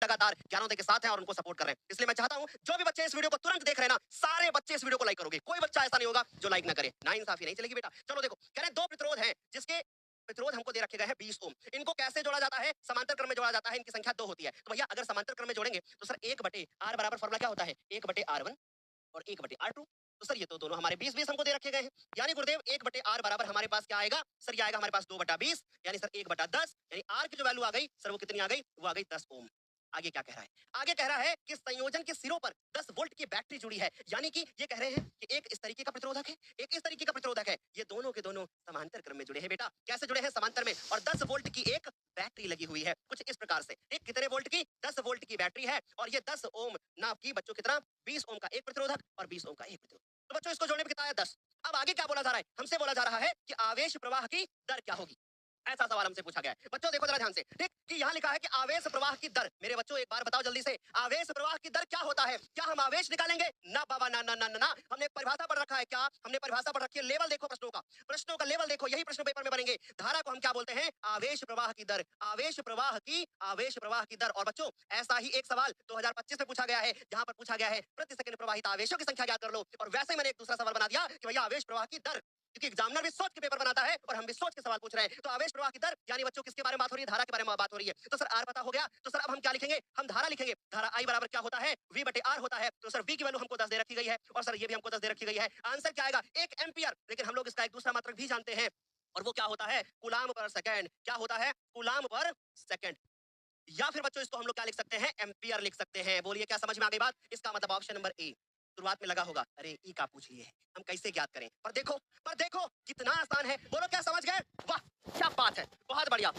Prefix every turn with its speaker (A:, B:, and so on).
A: लगातार ज्ञानोदय के साथ हैं और उनको सपोर्ट कर रहे हैं। इसलिए मैं चाहता हूं जो भी बच्चे इस वीडियो को तुरंत देख रहे हैं ना, सारे बच्चे इस वीडियो को लाइक करोगे। कोई बच्चा ऐसा नहीं होगा जो लाइक ना करे। नाइंसाफी नहीं चलेगी बेटा। चलो देखो, कह रहे हैं दो प्रतिरोध हैं जिसके प्रतिरोध हमको दे रखे गए हैं 20 ओम। इनको कैसे जोड़ा जाता है? समांतर क्रम में जोड़ा जाता है। इनकी संख्या 2 होती है। तो भैया अगर समांतर क्रम में जोड़ेंगे तो सर 1 बटे r बराबर फॉर्मूला क्या होता है? 1 बटे r1 और 1 बटे r2। तो सर ये तो दोनों हमारे 20-20 हमको दे रखे गए हैं। यानी गुरुदेव 1 बटे r बराबर हमारे पास क्या आएगा? सर ये आएगा हमारे पास 2 बटा 20, यानी सर 1 बटा 10। यानी r की जो वैल्यू आ गई सर वो कितनी आ गई? वो आ गई 10 ओम। आगे क्या कह रहा है? आगे कह रहा है कि संयोजन के सिरों पर 10 वोल्ट की बैटरी जुड़ी है। यानी कि ये कह रहे हैं कि एक इस तरीके का प्रतिरोधक है, एक इस तरीके का प्रतिरोधक है। ये दोनों के दोनों समांतर क्रम में जुड़े हैं बेटा। कैसे जुड़े हैं? समांतर में। और 10 वोल्ट की एक बैटरी लगी हुई है कुछ इस प्रकार से। एक कितने वोल्ट की? 10 वोल्ट की बैटरी है और ये 10 ओम नाप की बच्चों कितना? 20 ओम का एक प्रतिरोधक और 20 ओम का एक प्रतिरोधक। तो बच्चों इसको जोड़ने में कितना आया? 10। अब आगे क्या बोला जा रहा है? हमसे बोला जा रहा है कि आवेश प्रवाह की दर क्या होगी। ऐसा सवाल हमसे पूछा गया है। बच्चों देखो जरा ध्यान से, ठीक, कि यहाँ लिखा है कि आवेश प्रवाह की दर। मेरे बच्चों एक बार बताओ जल्दी से, आवेश प्रवाह की दर क्या होता है? क्या हम आवेश निकालेंगे? ना बाबा, ना ना ना ना ना। हमने एक परिभाषा पढ़ रखा है। क्या हमने परिभाषा पढ़ रखी है? लेवल देखो प्रश्नों का, प्रश्नों का लेवल देखो। यही प्रश्न पेपर में बनेंगे। धारा को हम क्या बोलते हैं? आवेश प्रवाह की दर। आवेश प्रवाह की दर। और बच्चों ऐसा ही एक सवाल 2025 में पूछा गया है, जहां पर पूछा गया है प्रति सेकंड प्रवाहित आवेशों की संख्या ज्ञात कर लो। और वैसे ही मैंने एक दूसरा सवाल बना दिया कि भैया आवेश प्रवाह की दर, क्योंकि एग्जामिनर भी सोच के पेपर बनाता है और हम भी सोच के सवाल पूछ रहे हैं। तो आवेश प्रवाह की दर यानी बच्चों किसके बारे में बात हो रही है? धारा के बारे में बात हो रही है। तो सर आर पता हो गया, तो सर अब हम क्या लिखेंगे? हम धारा लिखेंगे। धारा आई बराबर क्या होता है? वी बटे आर होता है। तो सर वी की वैल्यू हमको 10 दे रखी गई है और सर ये भी हमको 10 दे रखी गई है। आंसर क्या आएगा? 1 एम्पियर। लेकिन हम लोग इसका एक दूसरा मात्रक भी जानते हैं और वो क्या होता है? कूलाम पर सेकंड। क्या होता है? कूलाम पर सेकंड। या फिर बच्चों इसको हम लोग क्या लिख सकते हैं? एम्पियर लिख सकते हैं। बोलिए क्या समझ में आ गई बात? इसका मतलब ऑप्शन नंबर ए। शुरुआत में लगा होगा अरे ई का पूछ लिए, हम कैसे ज्ञात करें? पर देखो कितना आसान है। बोलो क्या समझ गए? वाह क्या बात है, बहुत बढ़िया।